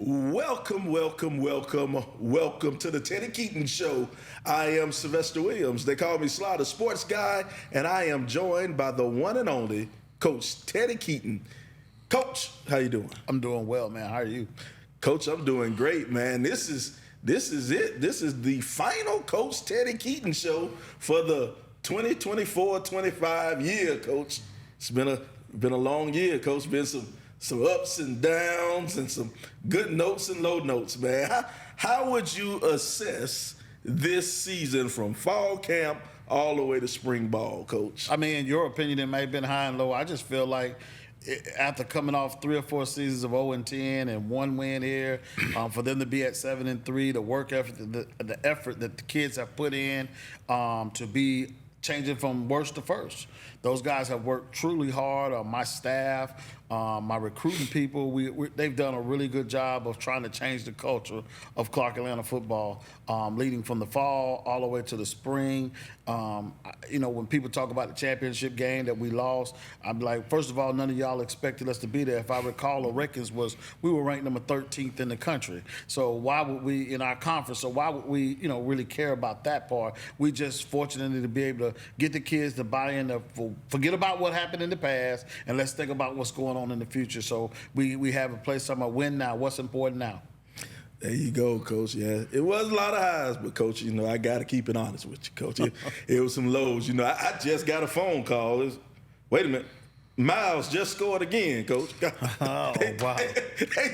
Welcome, welcome, welcome, welcome to the Teddy Keaton Show. I am Sylvester Williams. They call me Sly, the sports guy, and I am joined by the one and only Coach Teddy Keaton. Coach, how you doing? I'm doing well, man. How are you? Coach, I'm doing great, man. This is it. This is the final Coach Teddy Keaton Show for the 2024-25 year, Coach. It's been a long year, Coach. Been some ups and downs and some good notes and low notes, man. How would you assess this season from fall camp all the way to spring ball, Coach? I mean, in your opinion, it may have been high and low. I just feel like after coming off 3 or 4 seasons of 0-10 and 1 win here, for them to be at 7-3, the work effort, the effort that the kids have put in to be changing from worst to first. Those guys have worked truly hard. My staff, my recruiting people, they've done a really good job of trying to change the culture of Clark Atlanta football, leading from the fall all the way to the spring. When people talk about the championship game that we lost, I'm like, first of all, none of y'all expected us to be there. If I recall, the records was we were ranked number 13th in the country. So why would we, in our conference, so why would we, really care about that part? We just fortunate to be able to get the kids to buy in, forget about what happened in the past, and let's think about what's going on in the future. So we have a place talking about win now, what's important now. There you go, Coach. Yeah, it was a lot of highs, but Coach, I got to keep it honest with you, Coach. It was some lows. I just got a phone call. Wait a minute. Miles just scored again, Coach. Wow. They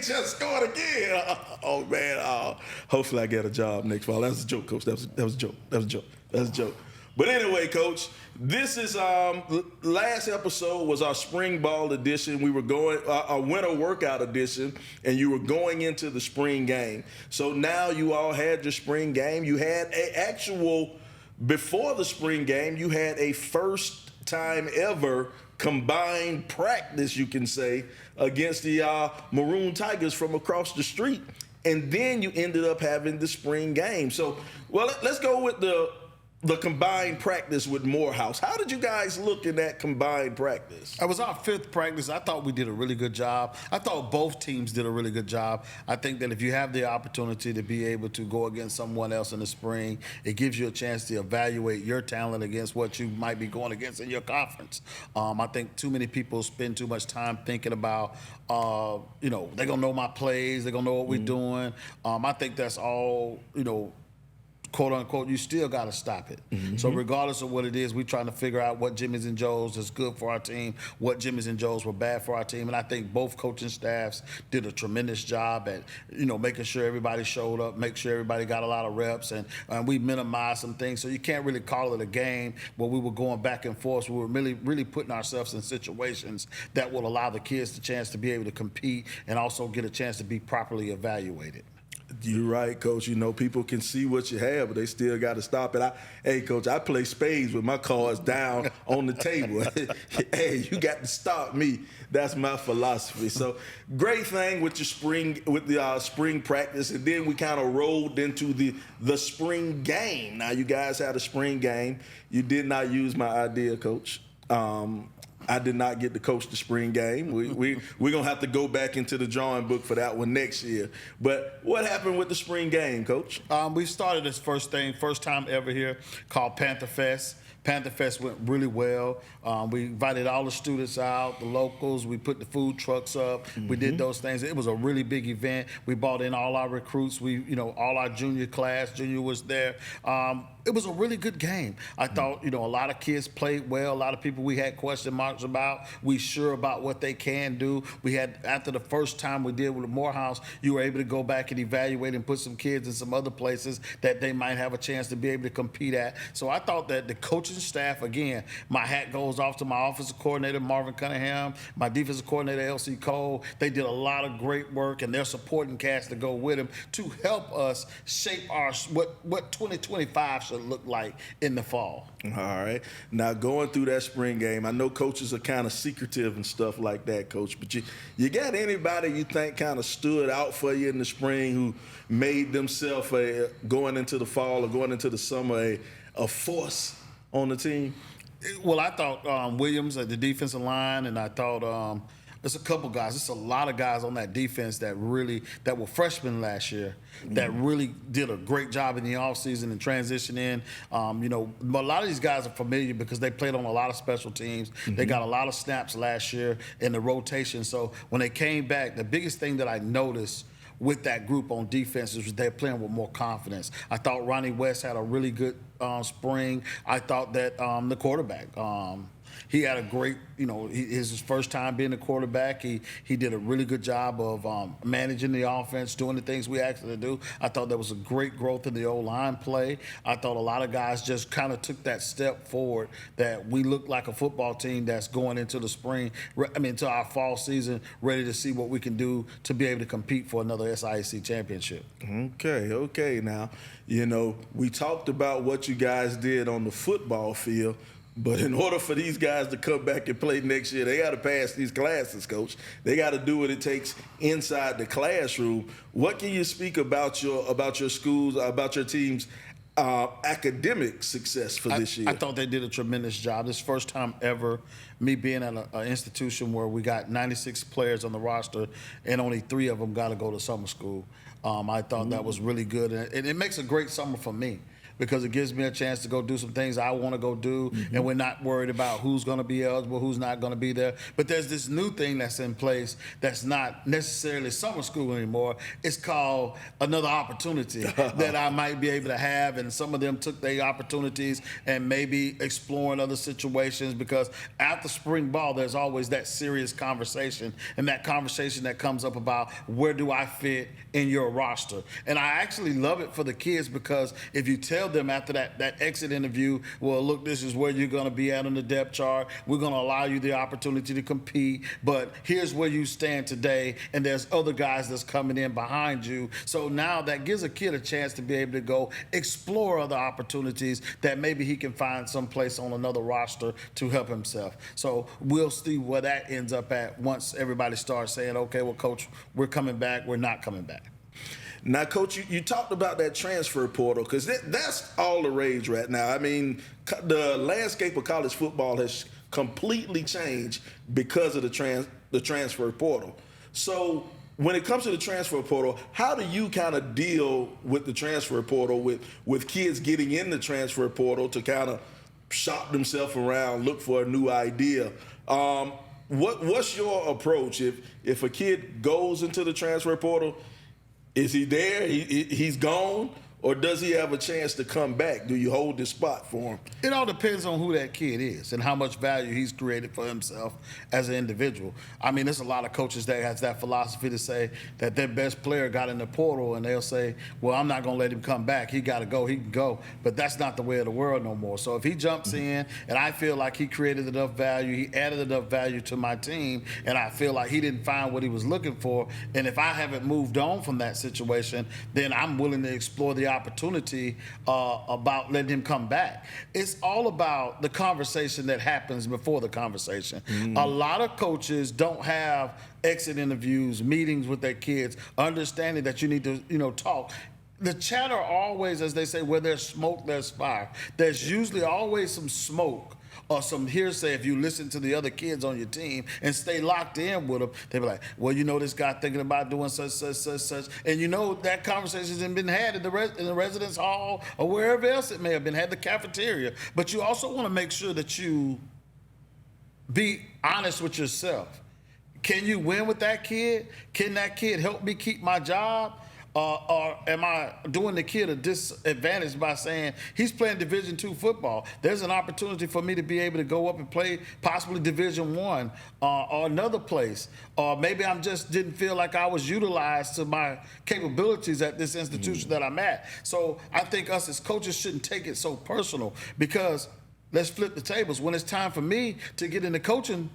just scored again. Oh, man. Hopefully I get a job next fall. That was a joke, Coach. That was a joke. But anyway, Coach, this is last episode was our spring ball edition. We were going our winter workout edition, and you were going into the spring game. So now you all had your spring game. You had before the spring game, you had a first time ever combined practice, you can say, against the Maroon Tigers from across the street. And then you ended up having the spring game. So, let's go with the combined practice with Morehouse. How did you guys look in that combined practice? It was our 5th practice. I thought we did a really good job. I thought both teams did a really good job. I think that if you have the opportunity to be able to go against someone else in the spring, it gives you a chance to evaluate your talent against what you might be going against in your conference. I think too many people spend too much time thinking about, they're going to know my plays, they're going to know what we're doing. I think that's all, quote unquote, you still got to stop it. Mm-hmm. So regardless of what it is, we're trying to figure out what Jimmys and Joes is good for our team, what Jimmys and Joes were bad for our team. And I think both coaching staffs did a tremendous job at, making sure everybody showed up, make sure everybody got a lot of reps, and we minimized some things. So you can't really call it a game where we were going back and forth. We were really putting ourselves in situations that will allow the kids the chance to be able to compete and also get a chance to be properly evaluated. You're right, Coach. People can see what you have, but they still got to stop it. Hey, Coach, I play spades with my cards down on the table. Hey, you got to stop me. That's my philosophy. So, great thing with the spring practice, and then we kind of rolled into the spring game. Now, you guys had a spring game. You did not use my idea, Coach. I did not get to coach the spring game. We're going to have to go back into the drawing book for that one next year. But what happened with the spring game, Coach? We started this first time ever here, called Panther Fest. Panther Fest went really well. We invited all the students out, the locals. We put the food trucks up. Mm-hmm. We did those things. It was a really big event. We brought in all our recruits. All our junior was there. It was a really good game. I thought, a lot of kids played well. A lot of people we had question marks about. We sure about what they can do. We had, after the first time we did with Morehouse, you were able to go back and evaluate and put some kids in some other places that they might have a chance to be able to compete at. So I thought that the coaching staff, again, my hat goes off to my offensive coordinator, Marvin Cunningham, my defensive coordinator, L.C. Cole. They did a lot of great work, and their supporting cast to go with them to help us shape what 2025 should look like in the fall. All right. Now, going through that spring game, I know coaches are kind of secretive and stuff like that, Coach, but you got anybody you think kind of stood out for you in the spring who made themselves, going into the fall or going into the summer, a force on the team? Well, I thought Williams at the defensive line, and I thought There's a couple guys. There's a lot of guys on that defense that were freshmen last year that really did a great job in the offseason and transitioning. A lot of these guys are familiar because they played on a lot of special teams. They got a lot of snaps last year in the rotation. So when they came back, the biggest thing that I noticed with that group on defense is they're playing with more confidence. I thought Ronnie West had a really good spring. I thought that the quarterback, he had a great, his first time being a quarterback. He did a really good job of managing the offense, doing the things we asked him to do. I thought there was a great growth in the O-line play. I thought a lot of guys just kind of took that step forward, that we look like a football team that's going into the spring, into our fall season, ready to see what we can do to be able to compete for another SIAC championship. Okay. Now, we talked about what you guys did on the football field. But in order for these guys to come back and play next year, they got to pass these classes, Coach. They got to do what it takes inside the classroom. What can you speak about your schools, about your team's academic success for this year? I thought they did a tremendous job. This first time ever, me being at an institution where we got 96 players on the roster and only 3 of them got to go to summer school. I thought that was really good, and it makes a great summer for me, because it gives me a chance to go do some things I want to go do, and we're not worried about who's going to be eligible, who's not going to be there. But there's this new thing that's in place that's not necessarily summer school anymore. It's called another opportunity that I might be able to have, and some of them took their opportunities and maybe exploring other situations, because after spring ball, there's always that serious conversation, and that conversation that comes up about where do I fit in your roster. And I actually love it for the kids, because if you tell them after that exit interview, well, look, this is where you're going to be at on the depth chart. We're going to allow you the opportunity to compete, but here's where you stand today, and there's other guys that's coming in behind you. So now that gives a kid a chance to be able to go explore other opportunities that maybe he can find someplace on another roster to help himself. So we'll see where that ends up at once everybody starts saying, okay, well, Coach, we're coming back, we're not coming back. Now, Coach, you talked about that transfer portal, because that's all the rage right now. I mean, the landscape of college football has completely changed because of the transfer portal. So when it comes to the transfer portal, how do you kind of deal with the transfer portal, with kids getting in the transfer portal to kind of shop themselves around, look for a new idea? What's your approach if a kid goes into the transfer portal? Is he there? He's gone? Or does he have a chance to come back? Do you hold this spot for him? It all depends on who that kid is and how much value he's created for himself as an individual. I mean, there's a lot of coaches that has that philosophy to say that their best player got in the portal, and they'll say, well, I'm not going to let him come back. He got to go. He can go. But that's not the way of the world no more. So if he jumps in and I feel like he created enough value, he added enough value to my team, and I feel like he didn't find what he was looking for, and if I haven't moved on from that situation, then I'm willing to explore the opportunity about letting him come back. It's all about the conversation that happens before the conversation. A lot of coaches don't have exit interviews, meetings with their kids, understanding that you need to, talk. The chatter always, as they say, where there's smoke, there's fire. There's usually always some smoke or some hearsay if you listen to the other kids on your team and stay locked in with them. They be like, well, this guy thinking about doing such. And that conversation has been had in the residence hall or wherever else it may have been had, the cafeteria. But you also want to make sure that you be honest with yourself. Can you win with that kid? Can that kid help me keep my job? Or am I doing the kid a disadvantage by saying he's playing Division II football? There's an opportunity for me to be able to go up and play possibly Division I or another place. Or maybe I just didn't feel like I was utilized to my capabilities at this institution that I'm at. So I think us as coaches shouldn't take it so personal, because let's flip the tables. When it's time for me to get in the coaching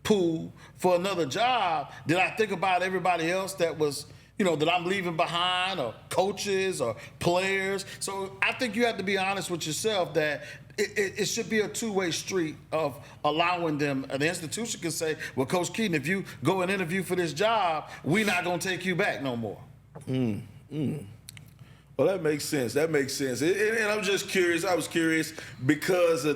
pool for another job, did I think about everybody else that was that I'm leaving behind, or coaches or players? So I think you have to be honest with yourself that it should be a two-way street of allowing them. The institution can say, well, Coach Keaton, if you go and interview for this job, we're not going to take you back no more. Well, that makes sense. And I'm just curious. I was curious because of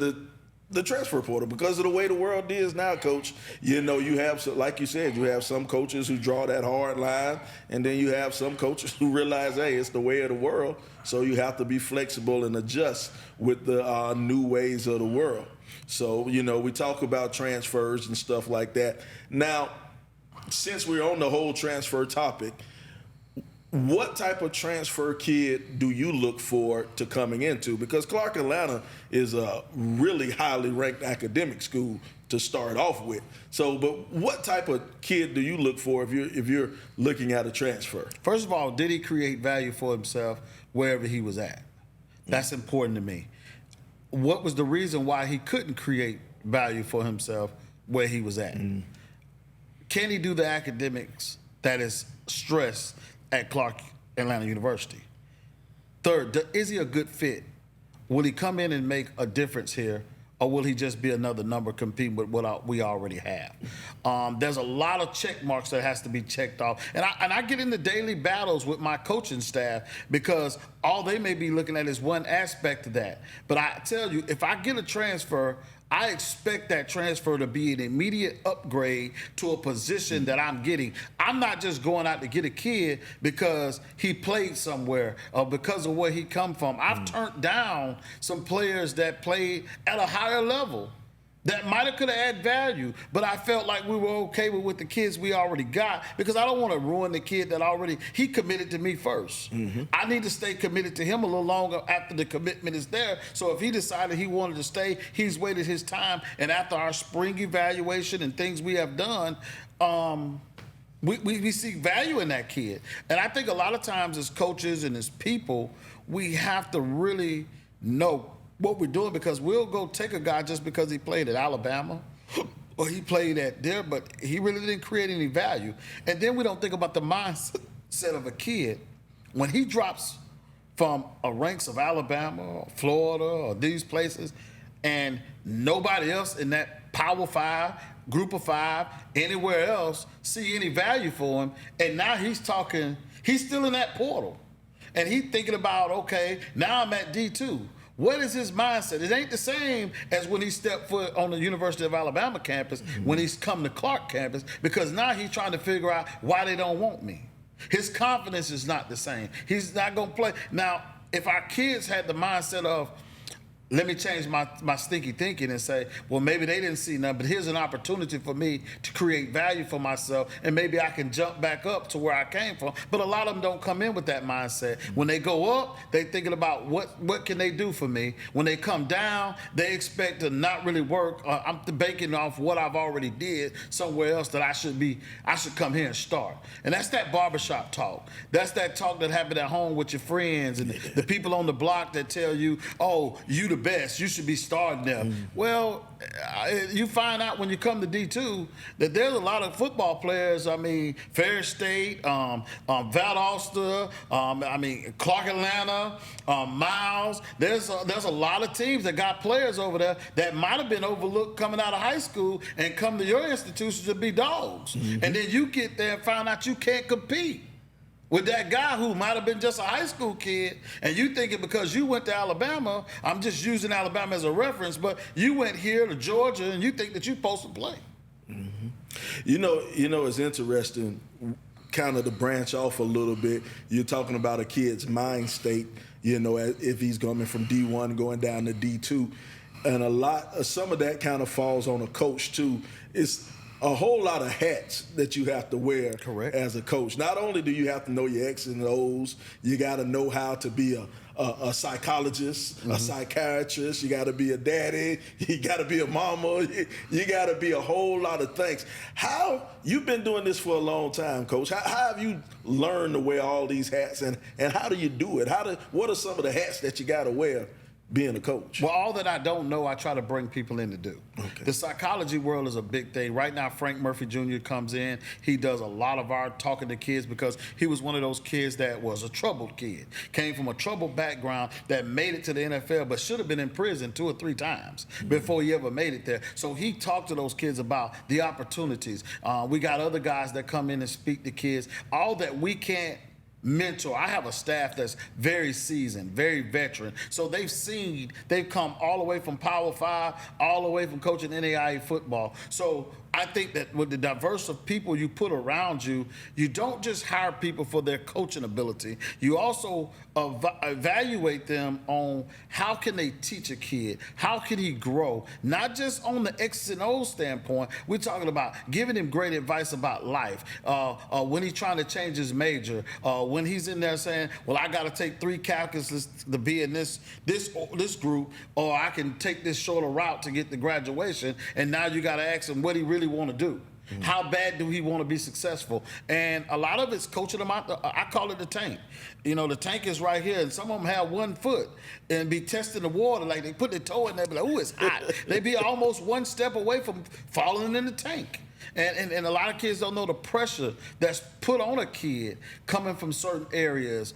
the transfer portal because of the way the world is now, Coach. You know, you have, like you said, you have some coaches who draw that hard line, and then you have some coaches who realize, hey, it's the way of the world, so you have to be flexible and adjust with the new ways of the world. So, you know, we talk about transfers and stuff like that. Now, since we're on the whole transfer topic, what type of transfer kid do you look for to coming into? Because Clark Atlanta is a really highly ranked academic school to start off with. So, but what type of kid do you look for if you're looking at a transfer? First of all, did he create value for himself wherever he was at? That's important to me. What was the reason why he couldn't create value for himself where he was at? Can he do the academics that is stressed at Clark Atlanta University? Third, is he a good fit? Will he come in and make a difference here, or will he just be another number competing with what we already have? There's a lot of check marks that has to be checked off. And I get into daily battles with my coaching staff because all they may be looking at is one aspect of that. But I tell you, if I get a transfer, I expect that transfer to be an immediate upgrade to a position that I'm getting. I'm not just going out to get a kid because he played somewhere or because of where he come from. I've turned down some players that played at a higher level that might have could have added value, but I felt like we were okay with the kids we already got because I don't want to ruin the kid that he committed to me first. I need to stay committed to him a little longer after the commitment is there. So if he decided he wanted to stay, he's waited his time, and after our spring evaluation and things we have done, we see value in that kid. And I think a lot of times as coaches and as people, we have to really know what we're doing, because we'll go take a guy just because he played at Alabama or he played at there, but he really didn't create any value. And then we don't think about the mindset of a kid when he drops from a ranks of Alabama or Florida or these places, and nobody else in that Power 5, Group of 5, anywhere else see any value for him. And now he's still in that portal. And he's thinking about, okay, now I'm at D2. What is his mindset? It ain't the same as when he stepped foot on the University of Alabama campus, when he's come to Clark campus, because now he's trying to figure out why they don't want me. His confidence is not the same. He's not going to play. Now, if our kids had the mindset of, let me change my stinky thinking and say, well, maybe they didn't see nothing, but here's an opportunity for me to create value for myself, and maybe I can jump back up to where I came from. But a lot of them don't come in with that mindset. When they go up, they thinking about what can they do for me. When they come down, they expect to not really work. I'm banking off what I've already did somewhere else that I should come here and start. And that's that barbershop talk. That's that talk that happened at home with your friends and the people on the block that tell you, oh, you the best, you should be starting them. Well, you find out when you come to D2 that there's a lot of football players. I mean, Ferris State, Valdosta, Clark Atlanta, Miles. There's a lot of teams that got players over there that might have been overlooked coming out of high school and come to your institution to be dogs. And then you get there and find out you can't compete with that guy who might have been just a high school kid, and you thinking because you went to Alabama, I'm just using Alabama as a reference, but you went here to Georgia and you think that you're supposed to play. You know, it's interesting, kind of to branch off a little bit. You're talking about a kid's mind state, you know, if he's coming from D1 going down to D2. And some of that kind of falls on a coach too. It's a whole lot of hats that you have to wear. Correct. As a coach. Not only do you have to know your X's and O's, you got to know how to be a psychologist, a psychiatrist, you got to be a daddy, you got to be a mama, you got to be a whole lot of things. You've been doing this for a long time, Coach. How have you learned to wear all these hats, and how do you do it? What are some of the hats that you got to wear being a coach? Well, all that I don't know, I try to bring people in to do. Okay. The psychology world is a big thing. Right now, Frank Murphy Jr. comes in. He does a lot of our talking to kids because he was one of those kids that was a troubled kid. Came from a troubled background that made it to the NFL but should have been in prison 2 or 3 times before he ever made it there. So he talked to those kids about the opportunities. We got other guys that come in and speak to kids. All that we can't mentor. I have a staff that's very seasoned, very veteran. So they've come all the way from Power 5, all the way from coaching NAIA football. So I think that with the diverse of people you put around you, you don't just hire people for their coaching ability. You also evaluate them on how can they teach a kid, how can he grow, not just on the X's and O's standpoint. We're talking about giving him great advice about life. When he's trying to change his major, when he's in there saying, well, I got to take 3 calculus to be in this group, or I can take this shorter route to get to graduation. And now you got to ask him what he really want to do. Mm-hmm. How bad do he want to be successful? And a lot of it's coaching them out. I call it the tank. You know, the tank is right here, and some of them have 1 foot and be testing the water. Like they put their toe in there, be like, ooh, it's hot. They be almost 1 step away from falling in the tank. And a lot of kids don't know the pressure that's put on a kid coming from certain areas,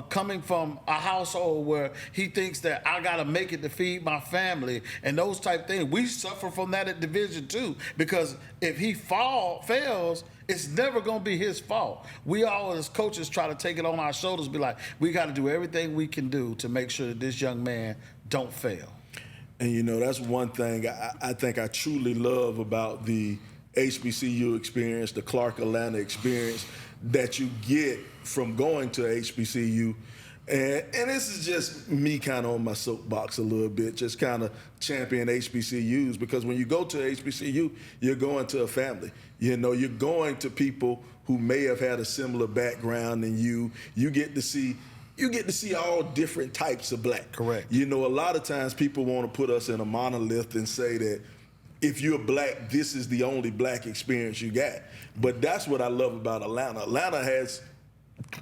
coming from a household where he thinks that I got to make it to feed my family and those type things. We suffer from that at Division II because if he fails, it's never going to be his fault. We all as coaches try to take it on our shoulders, be like, we got to do everything we can do to make sure that this young man don't fail. And, you know, that's one thing I think I truly love about the HBCU experience, the Clark Atlanta experience that you get from going to HBCU. And this is just me kind of on my soapbox a little bit, just kind of champion HBCUs, because when you go to HBCU, you're going to a family. You know, you're going to people who may have had a similar background than you. You get to see all different types of black. Correct. You know, a lot of times people want to put us in a monolith and say that if you're black, this is the only black experience you got. But that's what I love about Atlanta. Atlanta has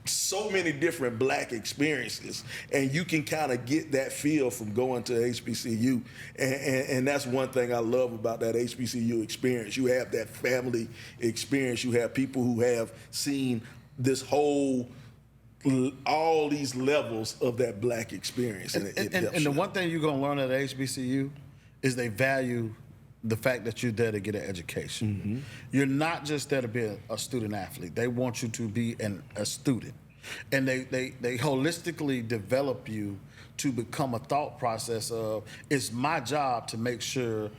so many different black experiences, and you can kind of get that feel from going to HBCU. And that's one thing I love about that HBCU experience. You have that family experience. You have people who have seen this whole, all these levels of that black experience. And the one thing you're going to learn at HBCU is they value the fact that you're there to get an education. Mm-hmm. You're not just there to be a student athlete. They want you to be a student. And they holistically develop you to become a thought process of, it's my job to make sure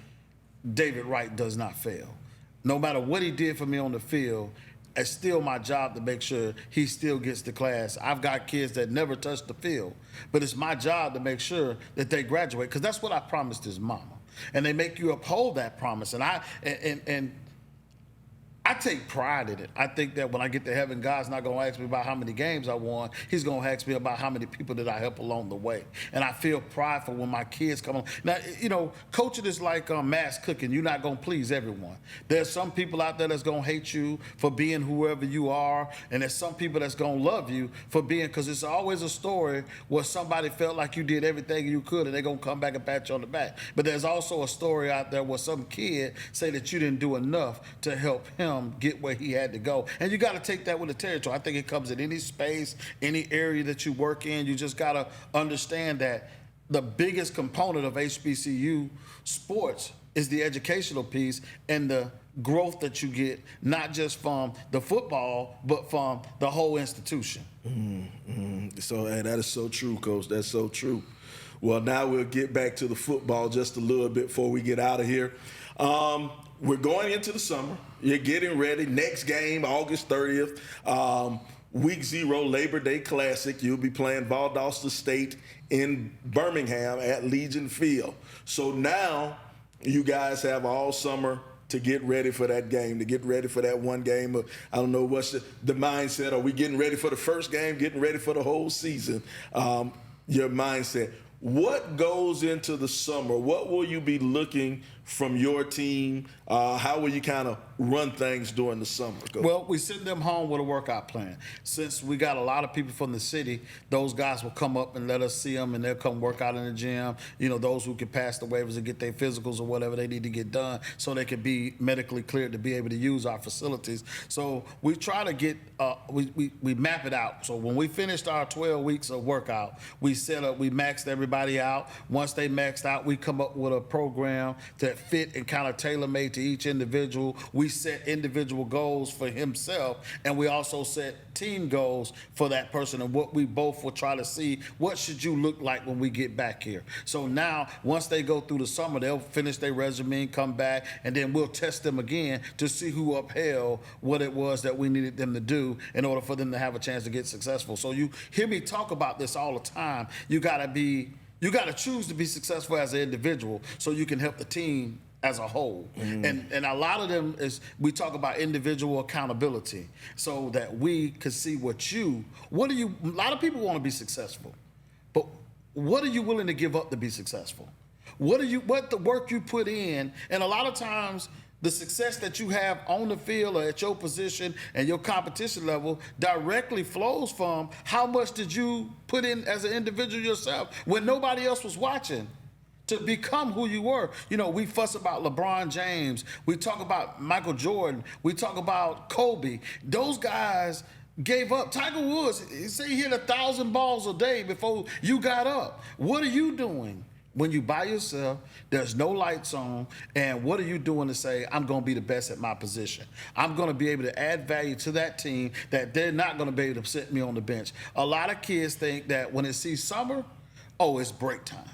David Wright does not fail. No matter what he did for me on the field, it's still my job to make sure he still gets to class. I've got kids that never touch the field, but it's my job to make sure that they graduate, because that's what I promised his mama. And they make you uphold that promise. And I take pride in it. I think that when I get to heaven, God's not going to ask me about how many games I won. He's going to ask me about how many people did I help along the way. And I feel prideful when my kids come on. Now, you know, coaching is like mass cooking. You're not going to please everyone. There's some people out there that's going to hate you for being whoever you are. And there's some people that's going to love you for being, because it's always a story where somebody felt like you did everything you could and they're going to come back and pat you on the back. But there's also a story out there where some kid say that you didn't do enough to help him get where he had to go. And you got to take that with the territory. I think it comes in any space, any area that you work in. You just got to understand that the biggest component of HBCU sports is the educational piece and the growth that you get, not just from the football, but from the whole institution. Mm-hmm. So that is so true, Coach. That's so true. Well, now we'll get back to the football just a little bit before we get out of here. We're going into the summer. You're getting ready. Next game, August 30th. Week 0, Labor Day Classic. You'll be playing Valdosta State in Birmingham at Legion Field. So now you guys have all summer to get ready for that game, to get ready for that one game. I don't know what's the mindset. Are we getting ready for the first game, getting ready for the whole season? Your mindset. What goes into the summer? What will you be looking from your team? How will you kind of run things during the summer? Well, we send them home with a workout plan. Since we got a lot of people from the city, those guys will come up and let us see them, and they'll come work out in the gym. You know, those who can pass the waivers and get their physicals or whatever they need to get done so they can be medically cleared to be able to use our facilities. So we try to get, we map it out. So when we finished our 12 weeks of workout, we maxed everybody out. Once they maxed out, we come up with a program that fit and kind of tailor-made to each individual. We we set individual goals for himself, and we also set team goals for that person, and what we both will try to see, what should you look like when we get back here. So now, once they go through the summer, they'll finish their resume, come back, and then we'll test them again to see who upheld what it was that we needed them to do in order for them to have a chance to get successful. So you hear me talk about this all the time. You got to choose to be successful as an individual so you can help the team as a whole. And a lot of them is, we talk about individual accountability so that we can see a lot of people want to be successful, but what are you willing to give up to be successful? What the work you put in, and a lot of times the success that you have on the field or at your position and your competition level directly flows from how much did you put in as an individual yourself when nobody else was watching to become who you were. You know, we fuss about LeBron James. We talk about Michael Jordan. We talk about Kobe. Those guys gave up. Tiger Woods, he said he hit 1,000 balls a day before you got up. What are you doing when you by yourself, there's no lights on, and what are you doing to say, I'm going to be the best at my position? I'm going to be able to add value to that team that they're not going to be able to sit me on the bench. A lot of kids think that when it sees summer, oh, it's break time.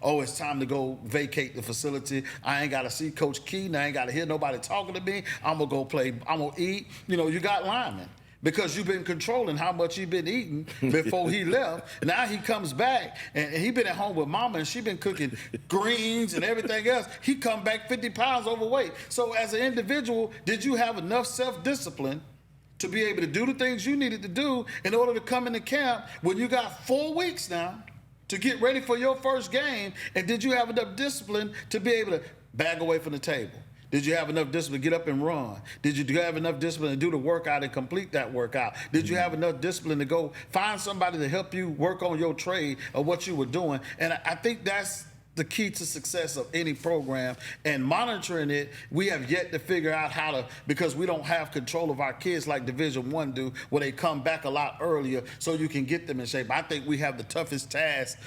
Oh, it's time to go vacate the facility. I ain't got to see Coach Keaton. I ain't got to hear nobody talking to me. I'm going to go play. I'm going to eat. You know, you got linemen because you've been controlling how much you've been eating before he left. Now he comes back, and he been at home with mama, and she been cooking greens and everything else. He come back 50 pounds overweight. So as an individual, did you have enough self-discipline to be able to do the things you needed to do in order to come into camp when you got 4 weeks now to get ready for your first game? And did you have enough discipline to be able to bag away from the table? Did you have enough discipline to get up and run? Did you have enough discipline to do the workout and complete that workout? Did you have enough discipline to go find somebody to help you work on your trade or what you were doing? And I think that's the key to success of any program, and monitoring it, we have yet to figure out how to, because we don't have control of our kids like Division I do, where they come back a lot earlier so you can get them in shape. I think we have the toughest task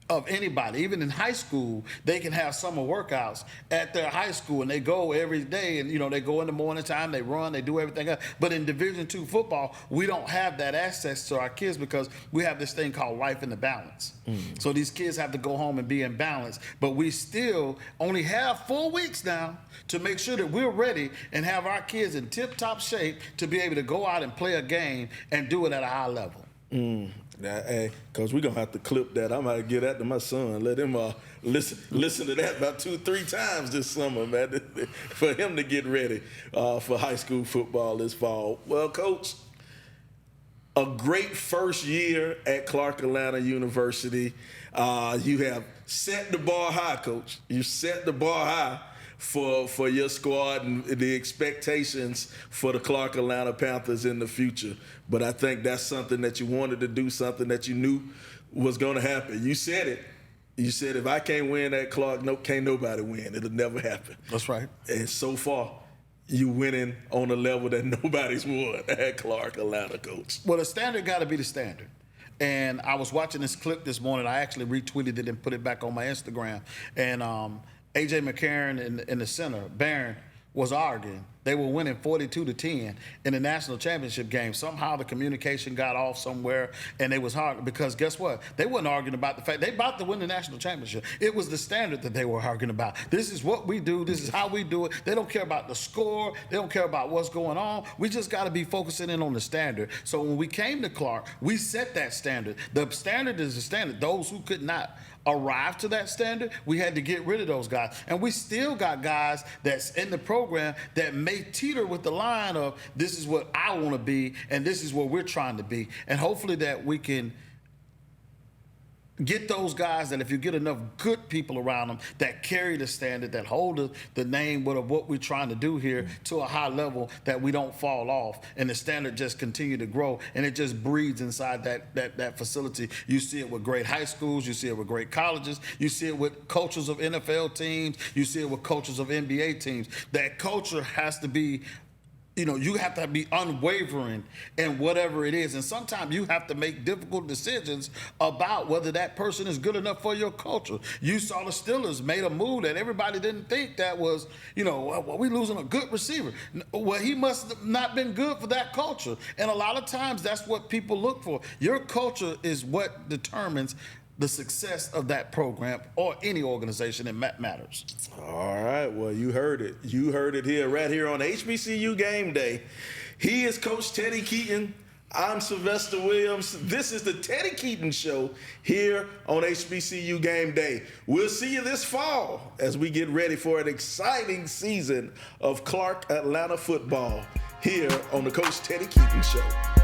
of anybody. Even in high school, they can have summer workouts at their high school, and they go every day, and they go in the morning time, they run, they do everything else. But in Division II football, we don't have that access to our kids because we have this thing called life in the balance. So these kids have to go home and be in balance, but we still only have 4 weeks now to make sure that we're ready and have our kids in tip-top shape to be able to go out and play a game and do it at a high level. Now, hey, Coach, we're going to have to clip that. I'm going to give that to my son. Let him listen to that about 2-3 times this summer, man, for him to get ready for high school football this fall. Well, Coach, a great first year at Clark Atlanta University. You have set the bar high, Coach. You set the bar high for your squad and the expectations for the Clark Atlanta Panthers in the future. But I think that's something that you wanted to do, something that you knew was going to happen. You said it. You said, if I can't win at Clark, can't nobody win. It'll never happen. That's right. And so far, you winning on a level that nobody's won at Clark Atlanta, Coach. Well, the standard got to be the standard. And I was watching this clip this morning. I actually retweeted it and put it back on my Instagram. And A.J. McCarron in the center, Barron, was arguing. They were winning 42-10 in the national championship game. Somehow the communication got off somewhere, and they was hard because guess what? They wasn't arguing about the fact they about to win the national championship. It was the standard that they were arguing about. This is what we do. This is how we do it. They don't care about the score. They don't care about what's going on. We just got to be focusing in on the standard. So when we came to Clark, we set that standard. The standard is the standard. Those who could not arrive to that standard, we had to get rid of those guys. And we still got guys that's in the program that may teeter with the line of this is what I want to be and this is what we're trying to be. And hopefully that we can get those guys that if you get enough good people around them that carry the standard, that hold the name of what we're trying to do here to a high level, that we don't fall off and the standard just continue to grow and it just breeds inside that facility. You see it with great high schools, you see it with great colleges, you see it with coaches of NFL teams, you see it with coaches of NBA teams. That culture has to be you have to be unwavering in whatever it is. And sometimes you have to make difficult decisions about whether that person is good enough for your culture. You saw the Steelers made a move that everybody didn't think that was, well, we losing a good receiver. Well, he must have not been good for that culture. And a lot of times that's what people look for. Your culture is what determines the success of that program or any organization that matters. All right, well, you heard it. You heard it here, right here on HBCU Game Day. He is Coach Teddy Keaton. I'm Sylvester Williams. This is the Teddy Keaton Show here on HBCU Game Day. We'll see you this fall as we get ready for an exciting season of Clark Atlanta football here on the Coach Teddy Keaton Show.